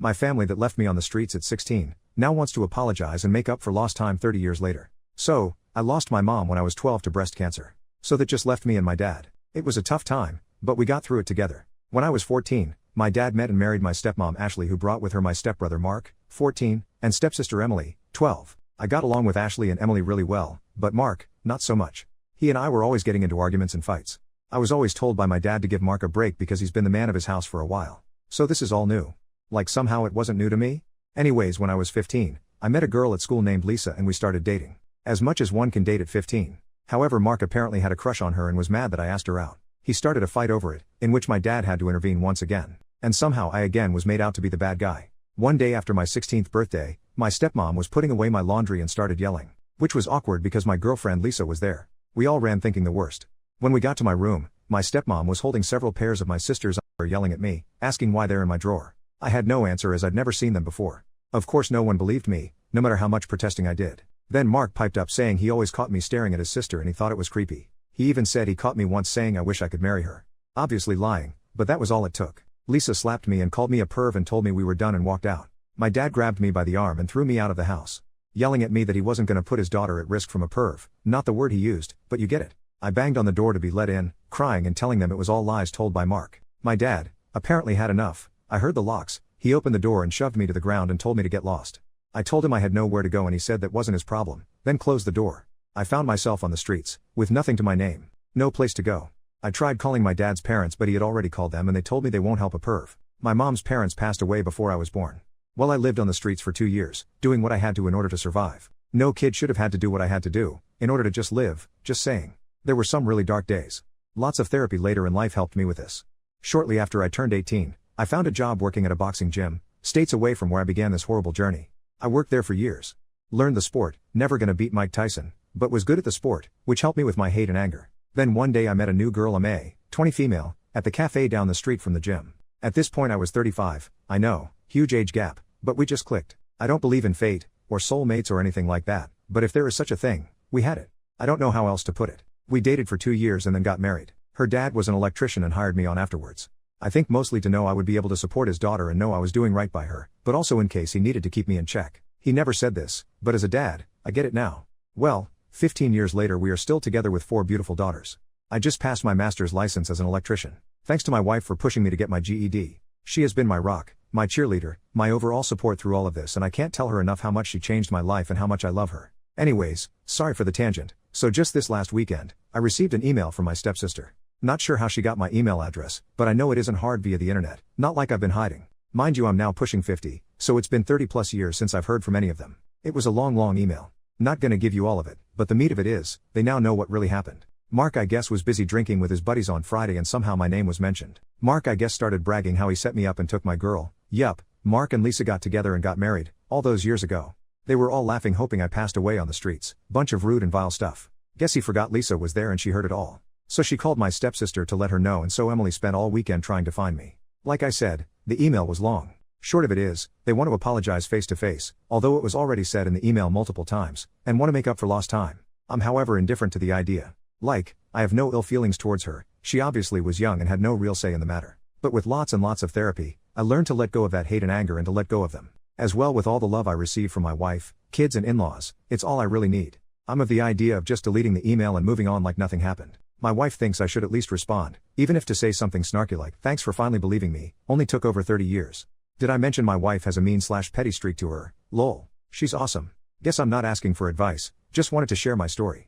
My family that left me on the streets at 16, now wants to apologize and make up for lost time 30 years later. So, I lost my mom when I was 12 to breast cancer. So that just left me and my dad. It was a tough time, but we got through it together. When I was 14, my dad met and married my stepmom Ashley, who brought with her my stepbrother Mark, 14, and stepsister Emily, 12. I got along with Ashley and Emily really well, but Mark, not so much. He and I were always getting into arguments and fights. I was always told by my dad to give Mark a break because he's been the man of his house for a while. So this is all new. Like somehow it wasn't new to me? Anyways, when I was 15, I met a girl at school named Lisa and we started dating. As much as one can date at 15. However, Mark apparently had a crush on her and was mad that I asked her out. He started a fight over it, in which my dad had to intervene once again. And somehow I again was made out to be the bad guy. One day after my 16th birthday, my stepmom was putting away my laundry and started yelling. Which was awkward because my girlfriend Lisa was there. We all ran thinking the worst. When we got to my room, my stepmom was holding several pairs of my sister's underwear yelling at me, asking why they're in my drawer. I had no answer as I'd never seen them before. Of course no one believed me, no matter how much protesting I did. Then Mark piped up saying he always caught me staring at his sister and he thought it was creepy. He even said he caught me once saying I wish I could marry her. Obviously lying, but that was all it took. Lisa slapped me and called me a perv and told me we were done and walked out. My dad grabbed me by the arm and threw me out of the house, yelling at me that he wasn't gonna put his daughter at risk from a perv, not the word he used, but you get it. I banged on the door to be let in, crying and telling them it was all lies told by Mark. My dad, apparently had enough. I heard the locks. He opened the door and shoved me to the ground and told me to get lost. I told him I had nowhere to go and he said that wasn't his problem, then closed the door. I found myself on the streets, with nothing to my name. No place to go. I tried calling my dad's parents but he had already called them and they told me they won't help a perv. My mom's parents passed away before I was born. Well, I lived on the streets for 2 years, doing what I had to in order to survive. No kid should have had to do what I had to do, in order to just live, just saying. There were some really dark days. Lots of therapy later in life helped me with this. Shortly after I turned 18, I found a job working at a boxing gym, states away from where I began this horrible journey. I worked there for years. Learned the sport, never gonna beat Mike Tyson, but was good at the sport, which helped me with my hate and anger. Then one day I met a new girl, a 20 female, at the cafe down the street from the gym. At this point I was 35, I know, huge age gap, but we just clicked. I don't believe in fate, or soulmates or anything like that, but if there is such a thing, we had it. I don't know how else to put it. We dated for 2 years and then got married. Her dad was an electrician and hired me on afterwards. I think mostly to know I would be able to support his daughter and know I was doing right by her, but also in case he needed to keep me in check. He never said this, but as a dad, I get it now. Well, 15 years later we are still together with 4 beautiful daughters. I just passed my master's license as an electrician. Thanks to my wife for pushing me to get my GED. She has been my rock, my cheerleader, my overall support through all of this and I can't tell her enough how much she changed my life and how much I love her. Anyways, sorry for the tangent. So just this last weekend, I received an email from my stepsister. Not sure how she got my email address, but I know it isn't hard via the internet, not like I've been hiding. Mind you, I'm now pushing 50, so it's been 30 plus years since I've heard from any of them. It was a long email. Not gonna give you all of it, but the meat of it is, they now know what really happened. Mark I guess was busy drinking with his buddies on Friday and somehow my name was mentioned. Mark I guess started bragging how he set me up and took my girl. Yup, Mark and Lisa got together and got married, all those years ago. They were all laughing hoping I passed away on the streets, bunch of rude and vile stuff. Guess he forgot Lisa was there and she heard it all. So she called my stepsister to let her know and so Emily spent all weekend trying to find me. Like I said, the email was long. Short of it is, they want to apologize face to face, although it was already said in the email multiple times, and want to make up for lost time. I'm however indifferent to the idea. Like, I have no ill feelings towards her, she obviously was young and had no real say in the matter. But with lots and lots of therapy, I learned to let go of that hate and anger and to let go of them. As well with all the love I receive from my wife, kids and in-laws, it's all I really need. I'm of the idea of just deleting the email and moving on like nothing happened. My wife thinks I should at least respond, even if to say something snarky like, thanks for finally believing me, only took over 30 years. Did I mention my wife has a mean/petty streak to her? Lol. She's awesome. Guess I'm not asking for advice, just wanted to share my story.